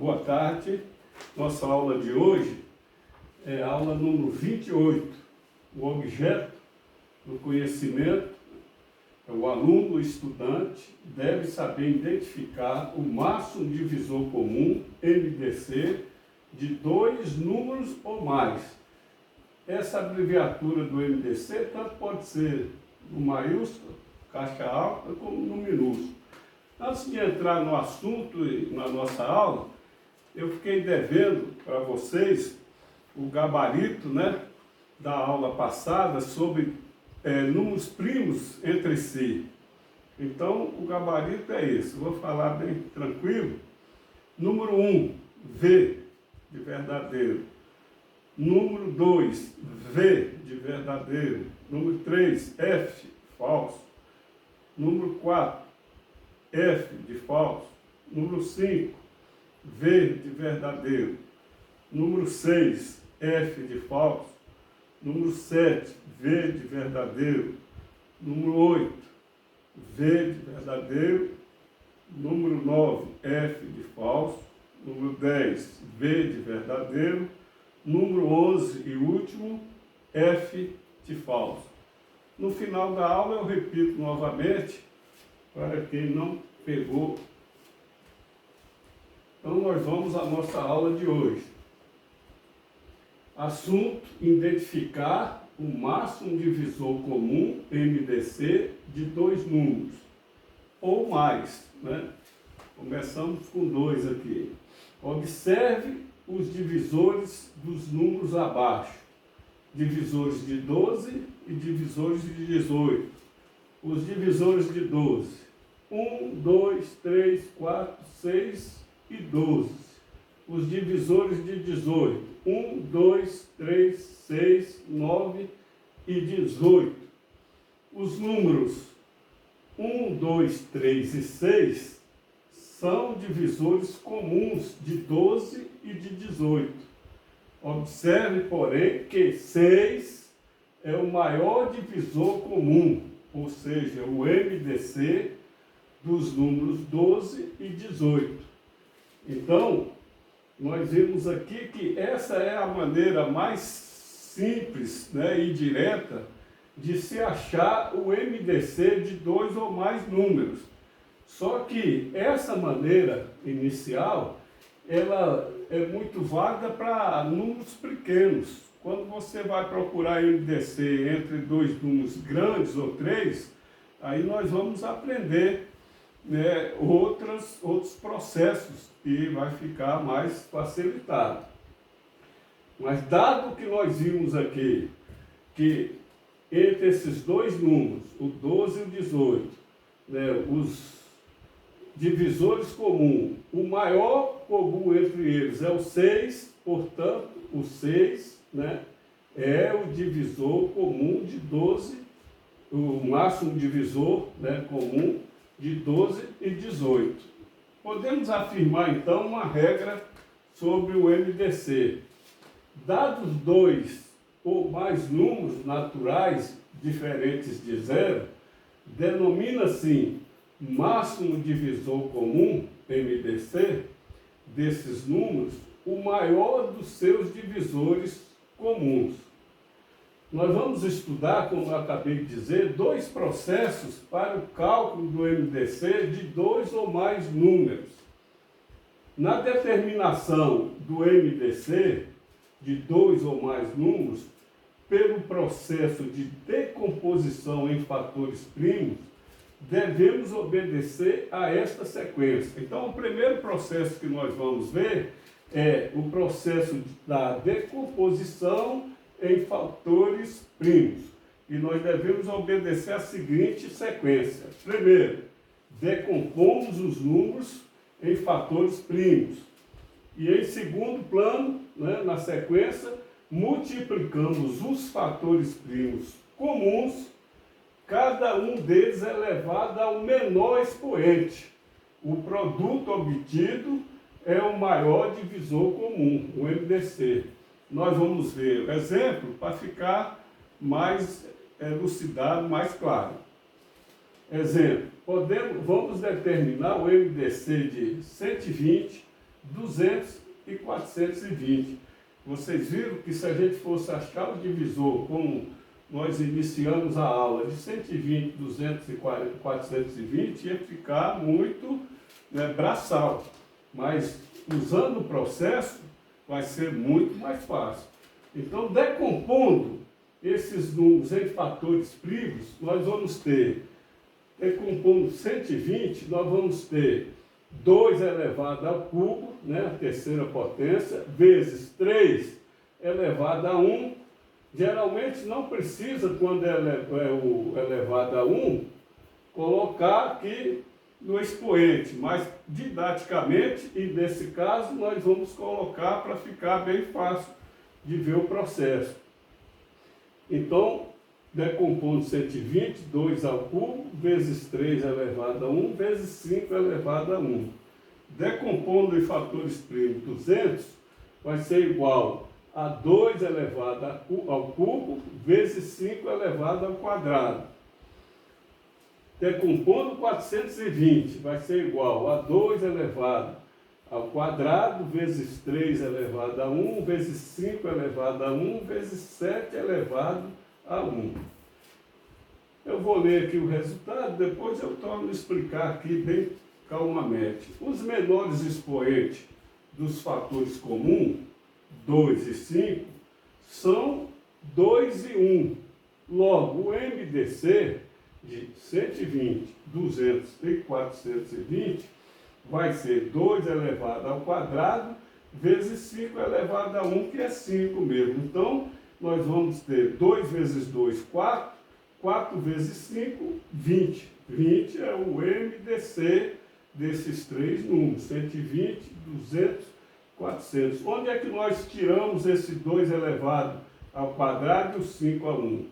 Boa tarde. Nossa aula de hoje é a aula número 28. O objeto do conhecimento é o aluno, o estudante, deve saber identificar o máximo divisor comum, MDC, de dois números ou mais. Essa abreviatura do MDC tanto pode ser no maiúsculo, caixa alta, como no minúsculo. Antes de entrar no assunto e na nossa aula, eu fiquei devendo para vocês o gabarito, da aula passada sobre números primos entre si. Então, o gabarito é esse. Vou falar bem tranquilo. Número 1, V, de verdadeiro. Número 2, V, de verdadeiro. Número 3, F, falso. Número 4, F, de falso. Número 5, V, de verdadeiro. Número 6, F, de falso. Número 7, V, de verdadeiro. Número 8, V, de verdadeiro. Número 9, F, de falso. Número 10, V, de verdadeiro. Número 11 e último, F, de falso. No final da aula eu repito novamente, para quem não pegou. Então nós vamos à nossa aula de hoje. Assunto: identificar o máximo divisor comum, MDC, de dois números ou mais, Começamos com 2 aqui. Observe os divisores dos números abaixo. Divisores de 12 e divisores de 18. Os divisores de 12. 1, 2, 3, 4, 6 e 12. Os divisores de 18. 1, 2, 3, 6, 9 e 18. Os números 1, 2, 3 e 6 são divisores comuns de 12 e de 18. Observe, porém, que 6 é o maior divisor comum, ou seja, o MDC dos números 12 e 18. Então, nós vimos aqui que essa é a maneira mais simples, e direta de se achar o MDC de dois ou mais números. Só que essa maneira inicial, ela é muito válida para números pequenos. Quando você vai procurar MDC entre dois números grandes ou 3, aí nós vamos aprender outros processos e vai ficar mais facilitado. Mas dado que nós vimos aqui que entre esses dois números, o 12 e o 18, os divisores comuns, o maior comum entre eles é o 6, portanto, o 6 é o divisor comum de 12, o máximo divisor comum de 12 e 18. Podemos afirmar, então, uma regra sobre o MDC. Dados dois ou mais números naturais diferentes de zero, denomina assim máximo divisor comum, MDC, desses números, o maior dos seus divisores comuns. Nós vamos estudar, como eu acabei de dizer, 2 processos para o cálculo do MDC de 2 ou mais números. Na determinação do MDC de 2 ou mais números, pelo processo de decomposição em fatores primos, devemos obedecer a esta sequência. Então, o primeiro processo que nós vamos ver é o processo da decomposição em fatores primos. E nós devemos obedecer a seguinte sequência. Primeiro, decompomos os números em fatores primos. E em segundo plano, na sequência, multiplicamos os fatores primos comuns, cada um deles é elevado ao menor expoente. O produto obtido é o maior divisor comum, o MDC. Nós vamos ver o exemplo para ficar mais elucidado, mais claro. Exemplo, vamos determinar o MDC de 120 200 e 420. Vocês viram que se a gente fosse achar o divisor, como nós iniciamos a aula, de 120, 200 e 420, ia ficar muito, né, braçal. Mas usando o processo, vai ser muito mais fácil. Então, decompondo esses números em fatores primos, nós vamos ter, decompondo 120, nós vamos ter 2 elevado ao cubo, né, a terceira potência, vezes 3 elevado a 1. Geralmente não precisa, quando é o elevado a 1, colocar aqui no expoente, mas didaticamente, e nesse caso, nós vamos colocar para ficar bem fácil de ver o processo. Então, decompondo 120, 2 ao cubo, vezes 3 elevado a 1, vezes 5 elevado a 1. Decompondo em fatores primos 200, vai ser igual a 2 elevado ao cubo, vezes 5 elevado ao quadrado. Decompondo 420, vai ser igual a 2 elevado ao quadrado, vezes 3 elevado a 1, vezes 5 elevado a 1, vezes 7 elevado a 1. Eu vou ler aqui o resultado, depois eu torno a explicar aqui bem calmamente. Os menores expoentes dos fatores comuns, 2 e 5, são 2 e 1. Logo, o MDC de 120, 200 e 420 vai ser 2 elevado ao quadrado vezes 5 elevado a 1, que é 5 mesmo. Então, nós vamos ter 2 vezes 2, 4, 4 vezes 5, 20. 20 é o MDC desses três números, 120, 200, 400. Onde é que nós tiramos esse 2 elevado ao quadrado e o 5 a 1?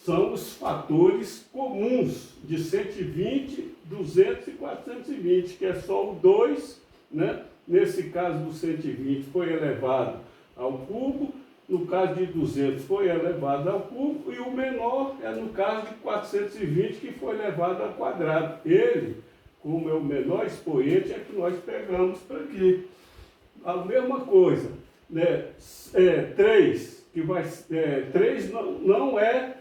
São os fatores comuns de 120, 200 e 420, que é só o 2, né? Nesse caso do 120 foi elevado ao cubo, no caso de 200 foi elevado ao cubo, e o menor é no caso de 420, que foi elevado ao quadrado. Ele, como é o menor expoente, é que nós pegamos para aqui. A mesma coisa, né? 3, que vai, 3 não é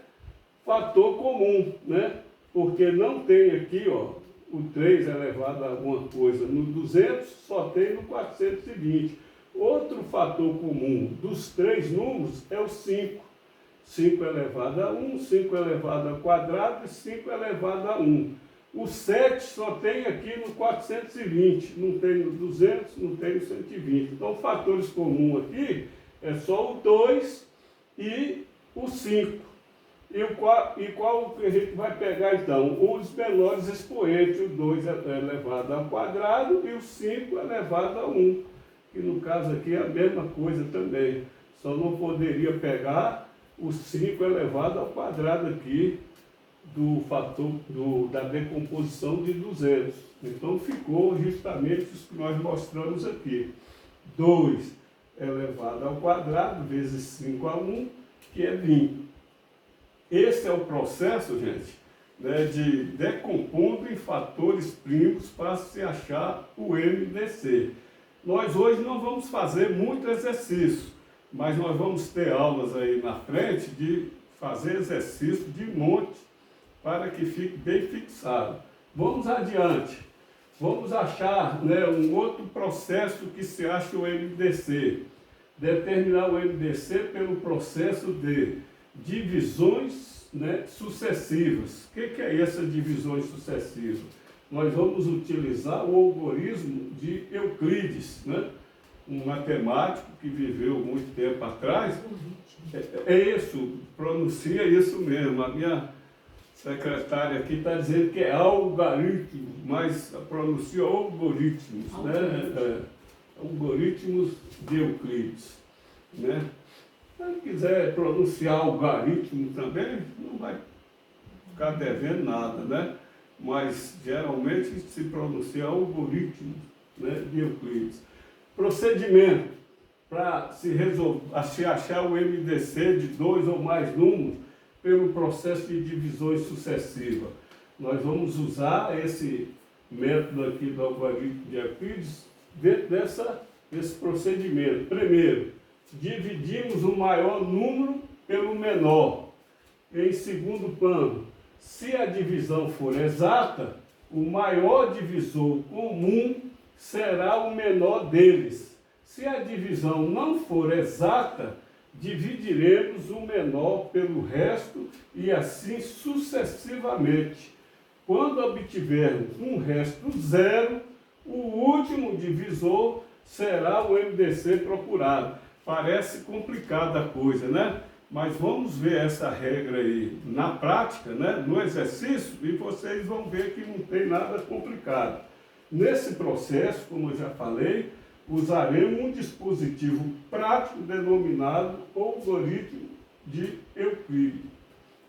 fator comum, né? Porque não tem aqui, ó, o 3 elevado a alguma coisa no 200, só tem no 420. Outro fator comum dos três números é o 5. 5 elevado a 1, 5 elevado ao quadrado e 5 elevado a 1. O 7 só tem aqui no 420, não tem no 200, não tem no 120. Então, fatores comuns aqui é só o 2 e o 5. E qual que a gente vai pegar então? Os menores expoentes, o 2 elevado ao quadrado e o 5 elevado a 1. Que no caso aqui é a mesma coisa também. Só não poderia pegar o 5 elevado ao quadrado aqui do fator da decomposição de 200. Então ficou justamente isso que nós mostramos aqui. 2 elevado ao quadrado vezes 5 a 1, que é 20. Esse é o processo, gente, né, de decompondo em fatores primos para se achar o MDC. Nós hoje não vamos fazer muito exercício, mas nós vamos ter aulas aí na frente de fazer exercício de monte para que fique bem fixado. Vamos adiante. Vamos achar, né, um outro processo que se acha o MDC. Determinar o MDC pelo processo de divisões, né, sucessivas. O que é essa divisões sucessivas? Nós vamos utilizar o algoritmo de Euclides, né? Um matemático que viveu muito tempo atrás. É isso, pronuncia isso mesmo. A minha secretária aqui está dizendo que é algoritmo, mas pronuncia algoritmos, né? Algoritmos de Euclides, né? Se quiser pronunciar algoritmo também, não vai ficar devendo nada, né? Mas geralmente se pronuncia algoritmo, né, de Euclides. Procedimento para se achar o MDC de 2 ou mais números pelo processo de divisões sucessiva. Nós vamos usar esse método aqui do algoritmo de Euclides dentro dessa esse procedimento. Primeiro, dividimos o maior número pelo menor. Em segundo plano, se a divisão for exata, o maior divisor comum será o menor deles. Se a divisão não for exata, dividiremos o menor pelo resto e assim sucessivamente. Quando obtivermos um resto zero, o último divisor será o MDC procurado. Parece complicada a coisa, né? Mas vamos ver essa regra aí na prática, né? No exercício, e vocês vão ver que não tem nada complicado. Nesse processo, como eu já falei, usaremos um dispositivo prático denominado algoritmo de Euclides.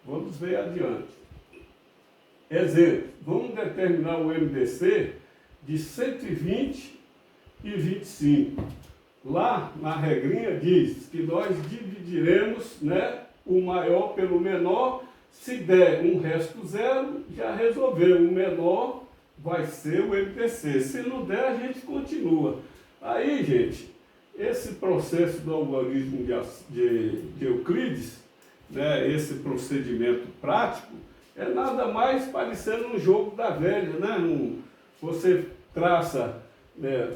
Vamos ver adiante. Exemplo, vamos determinar o MDC de 120 e 25. Lá na regrinha diz que nós dividiremos, né, o maior pelo menor. Se der um resto zero, já resolveu. O menor vai ser o MDC. Se não der, a gente continua. Aí, gente, esse processo do algoritmo de Euclides, né, esse procedimento prático, é nada mais parecendo um jogo da velha, né? Você traça, né,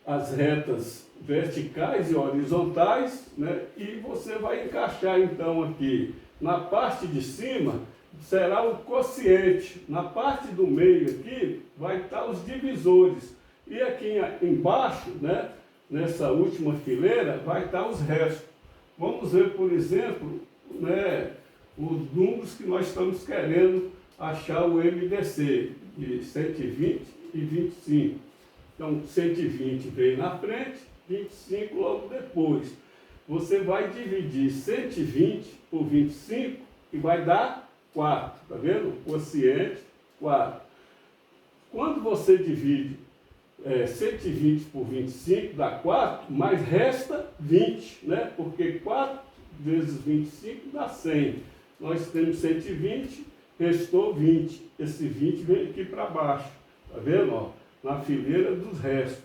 as retas verticais e horizontais, né, e você vai encaixar então aqui na parte de cima será o quociente, na parte do meio aqui vai estar os divisores e aqui embaixo, né, nessa última fileira vai estar os restos. Vamos ver, por exemplo, né, os números que nós estamos querendo achar o MDC de 120 e 25. Então, 120 vem na frente, 25 logo depois. Você vai dividir 120 por 25 e vai dar 4. Está vendo? O quociente, 4. Quando você divide 120 por 25, dá 4, mas resta 20, né? Porque 4 vezes 25 dá 100. Nós temos 120, restou 20. Esse 20 vem aqui para baixo. Está vendo? Ó, na fileira dos restos.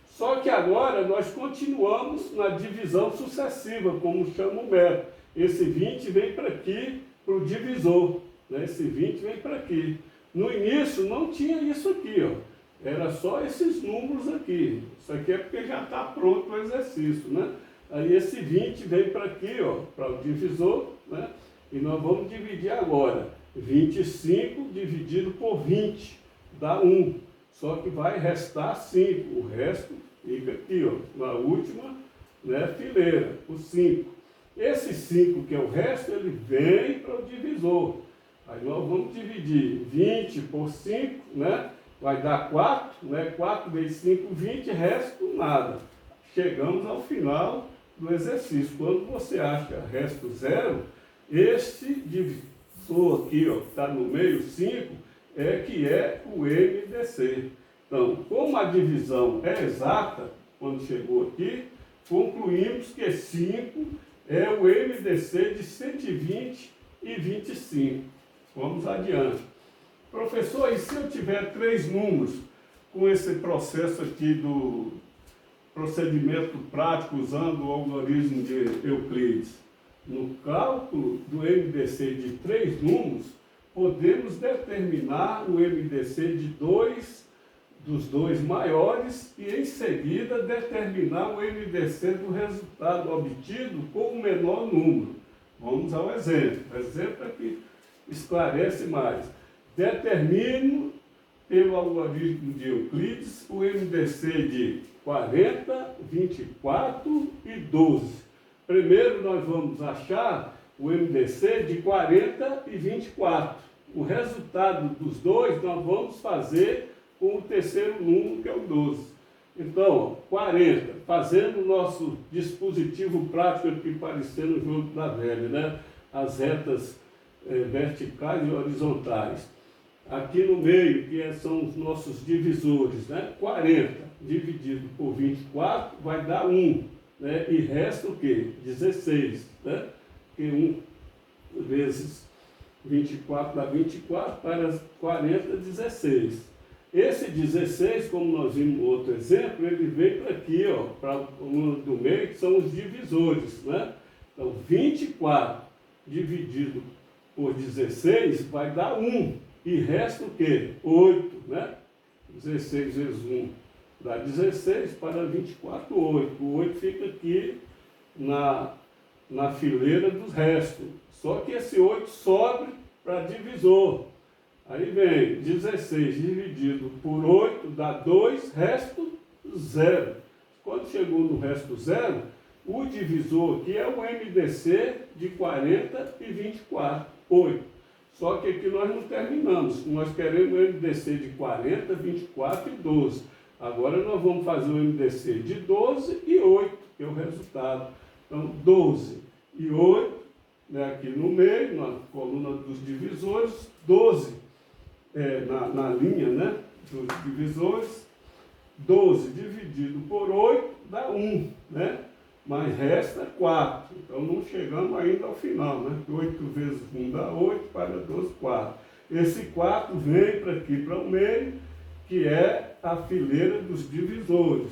Só que agora nós continuamos na divisão sucessiva, como chama o método. Esse 20 vem para aqui, para o divisor. Né? Esse 20 vem para aqui. No início não tinha isso aqui, ó. Era só esses números aqui. Isso aqui é porque já está pronto o exercício, né? Aí esse 20 vem para aqui, ó, para o divisor, né? E nós vamos dividir agora. 25 dividido por 20 dá 1. Só que vai restar 5. O resto fica aqui, ó, na última, né, fileira, o 5. Esse 5, que é o resto, ele vem para o divisor. Aí nós vamos dividir 20 por 5, né? Vai dar 4, né? 4 vezes 5, 20, resto nada. Chegamos ao final do exercício. Quando você acha resto zero, este divisor aqui, ó, que está no meio, 5, que é o MDC. Então, como a divisão é exata, quando chegou aqui, concluímos que 5 é o MDC de 120 e 25. Vamos adiante. Professor, e se eu tiver 3 números com esse processo aqui do procedimento prático usando o algoritmo de Euclides? No cálculo do MDC de 3 números, podemos determinar o MDC de dos dois maiores e em seguida determinar o MDC do resultado obtido com o menor número. Vamos ao exemplo. O exemplo aqui esclarece mais. Determino pelo algoritmo de Euclides o MDC de 40, 24 e 12. Primeiro nós vamos achar o MDC de 40 e 24. O resultado dos dois nós vamos fazer com o terceiro número, que é o 12. Então, 40, fazendo o nosso dispositivo prático aqui parecendo o jogo da velha, né? As retas verticais e horizontais. Aqui no meio, que são os nossos divisores, né? 40 dividido por 24 vai dar 1, né? E resta o quê? 16, né? Porque 1 vezes 24 dá 24, para 40, 16. Esse 16, como nós vimos no outro exemplo, ele veio para aqui, ó, para a coluna do meio, que são os divisores, né? Então, 24 dividido por 16 vai dar 1. E resta o quê? 8, né? 16 vezes 1 dá 16, para 24, 8. O 8 fica aqui na fileira dos restos. Só que esse 8 sobe para divisor. Aí vem 16 dividido por 8 dá 2, resto 0. Quando chegou no resto 0, o divisor aqui é o MDC de 40 e 24, 8. Só que aqui nós não terminamos. Nós queremos o MDC de 40, 24 e 12. Agora nós vamos fazer o MDC de 12 e 8, que é o resultado. Então, 12 e 8, né, aqui no meio, na coluna dos divisores, 12 na linha, né, dos divisores, 12 dividido por 8 dá 1, né? Mas resta 4. Então não chegamos ainda ao final, né? 8 vezes 1 dá 8, para 12, 4. Esse 4 vem para aqui, para o meio, que é a fileira dos divisores.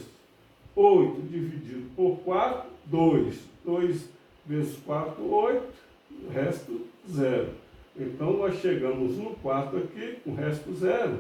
8 dividido por 4, 2. 2 vezes 4, 8, o resto 0. Então nós chegamos no 4 aqui, com o resto 0.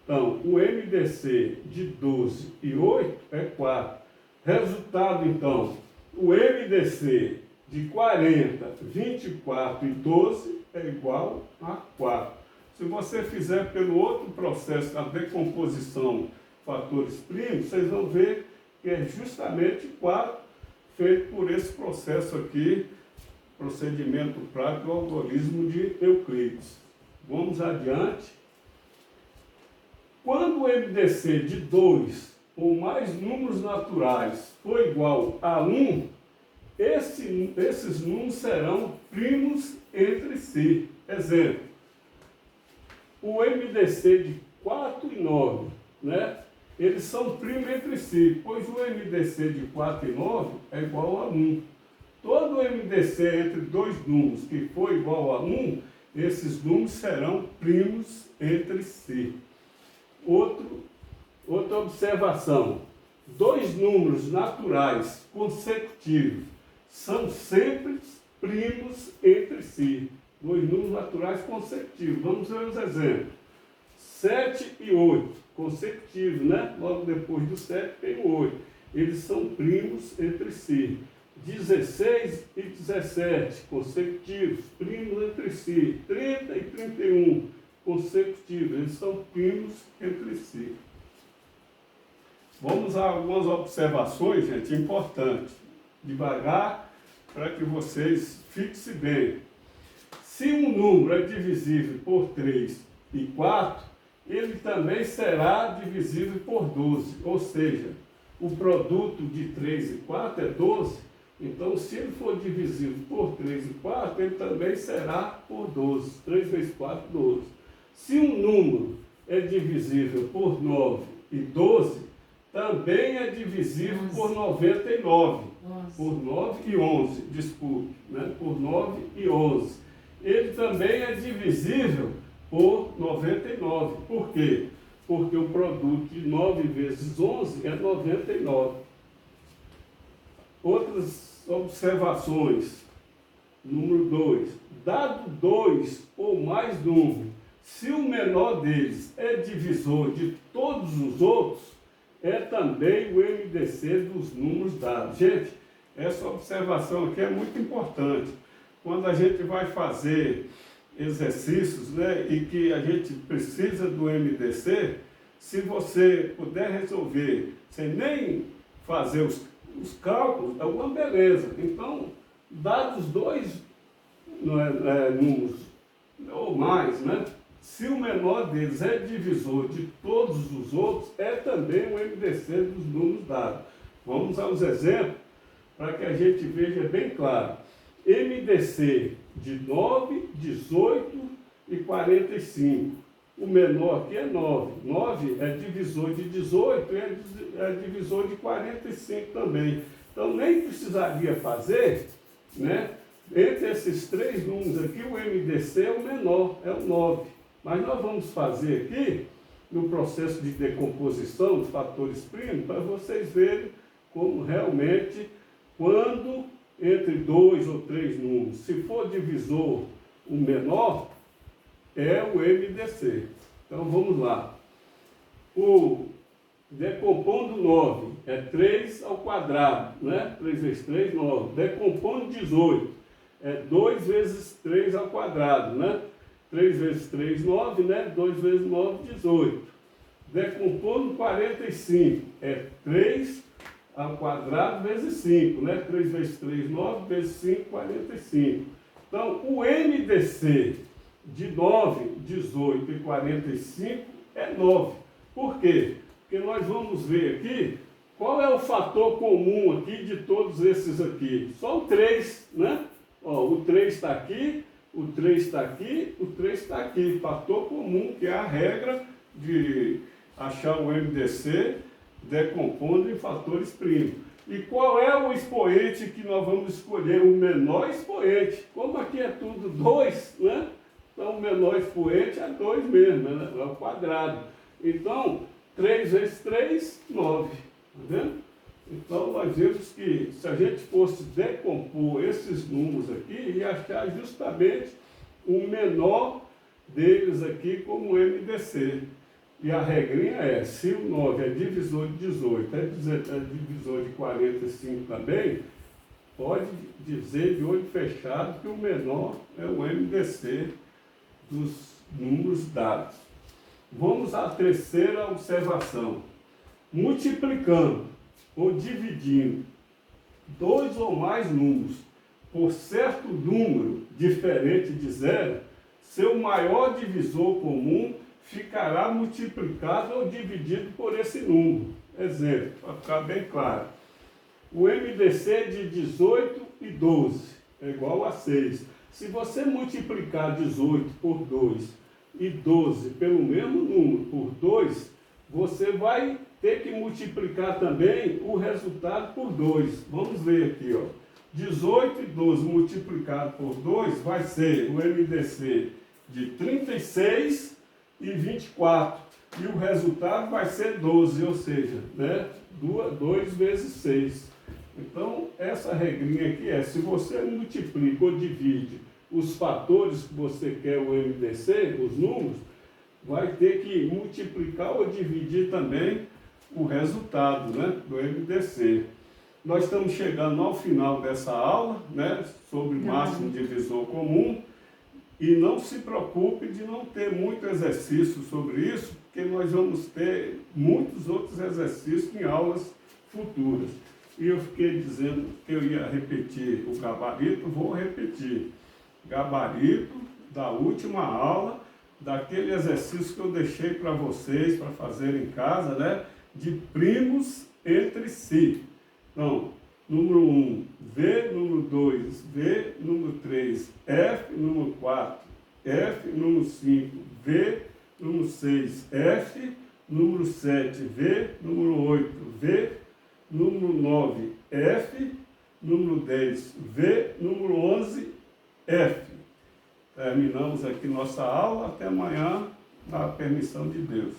Então, o MDC de 12 e 8 é 4. Resultado, então, o MDC de 40, 24 e 12 é igual a 4. Se você fizer pelo outro processo, a decomposição fatores primos, vocês vão ver que é justamente 4, feito por esse processo aqui, procedimento prático do algoritmo de Euclides. Vamos adiante. Quando o MDC de 2 ou mais números naturais for igual a 1, esses números serão primos entre si. Exemplo, o MDC de 4 e 9, né? Eles são primos entre si, pois o MDC de 4 e 9 é igual a 1. Todo MDC entre dois números que for igual a 1, esses números serão primos entre si. Outra observação. Dois números naturais consecutivos são sempre primos entre si. Dois números naturais consecutivos. Vamos ver os exemplos. 7 e 8, consecutivos, né? Logo depois do 7 tem o 8. Eles são primos entre si. 16 e 17, consecutivos, primos entre si. 30 e 31, consecutivos, eles são primos entre si. Vamos a algumas observações, gente, importantes. Devagar, para que vocês fixem bem. Se um número é divisível por 3 e 4, ele também será divisível por 12. Ou seja, o produto de 3 e 4 é 12. Então, se ele for divisível por 3 e 4, ele também será por 12. 3 vezes 4, 12. Se um número é divisível por 9 e 12, também é divisível 11. Por 99. 11. Por 9 e 11, desculpe. Né? Por 9 e 11. Ele também é divisível por 99. Por quê? Porque o produto de 9 vezes 11 é 99. Outras observações. Número 2. Dado 2 ou mais números, se o menor deles é divisor de todos os outros, é também o MDC dos números dados. Gente, essa observação aqui é muito importante. Quando a gente vai fazer exercícios, né, e que a gente precisa do MDC, se você puder resolver sem nem fazer os cálculos, é uma beleza. Então, dados dois números ou mais, né? Se o menor deles é divisor de todos os outros, é também o MDC dos números dados. Vamos aos exemplos para que a gente veja bem claro. MDC de 9, 18 e 45. O menor aqui é 9. 9 é divisor de 18 e é divisor de 45 também. Então, nem precisaria fazer, né? Entre esses três números aqui, o MDC é o menor, é o 9. Mas nós vamos fazer aqui no processo de decomposição dos fatores primos, para vocês verem como realmente, quando entre 2 ou 3 números, se for divisor o menor, é o MDC. Então vamos lá. O decompondo 9 é 3 ao quadrado, né? 3 vezes 3, 9. Decompondo 18 é 2 vezes 3 ao quadrado, né? 3 vezes 3, 9, né? 2 vezes 9, 18. Decompondo 45 é 3 ao quadrado vezes 5, né? 3 vezes 3, 9, vezes 5, 45. Então, o MDC de 9, 18 e 45 é 9. Por quê? Porque nós vamos ver aqui qual é o fator comum aqui de todos esses aqui. Só o 3, né? Ó, o 3 está aqui, o 3 está aqui, o 3 está aqui. Fator comum, que é a regra de achar o MDC decompondo em fatores primos. E qual é o expoente que nós vamos escolher? O menor expoente. Como aqui é tudo 2, né? Então o menor expoente é 2 mesmo, né? É o quadrado. Então, 3 vezes 3, 9. Tá vendo? Então nós vemos que se a gente fosse decompor esses números aqui, ia achar justamente o menor deles aqui como MDC. E a regrinha é, se o 9 é divisor de 18, é divisor de 45 também, pode dizer de olho fechado que o menor é o MDC dos números dados. Vamos à terceira observação. Multiplicando ou dividindo 2 ou mais números por certo número diferente de zero, seu maior divisor comum ficará multiplicado ou dividido por esse número. Exemplo, para ficar bem claro. O MDC de 18 e 12 é igual a 6. Se você multiplicar 18 por 2 e 12 pelo mesmo número por 2, você vai ter que multiplicar também o resultado por 2. Vamos ver aqui, ó. 18 e 12 multiplicado por 2 vai ser o MDC de 36 e 24. E o resultado vai ser 12, ou seja, né, 2 vezes 6. Então, essa regrinha aqui é, se você multiplica ou divide os fatores que você quer o MDC, os números, vai ter que multiplicar ou dividir também o resultado, né, do MDC. Nós estamos chegando ao final dessa aula, né, sobre máximo divisor comum. E não se preocupe de não ter muito exercício sobre isso, porque nós vamos ter muitos outros exercícios em aulas futuras. E eu fiquei dizendo que eu ia repetir o gabarito, vou repetir. Gabarito da última aula, daquele exercício que eu deixei para vocês, para fazer em casa, né? De primos entre si. Então, número 1, V, número 2, V, número 3, F, número 4, F, número 5, V, número 6, F, número 7, V, número 8, V, número 9, F, número 10, V, número 11, F. Terminamos aqui nossa aula, até amanhã, na permissão de Deus.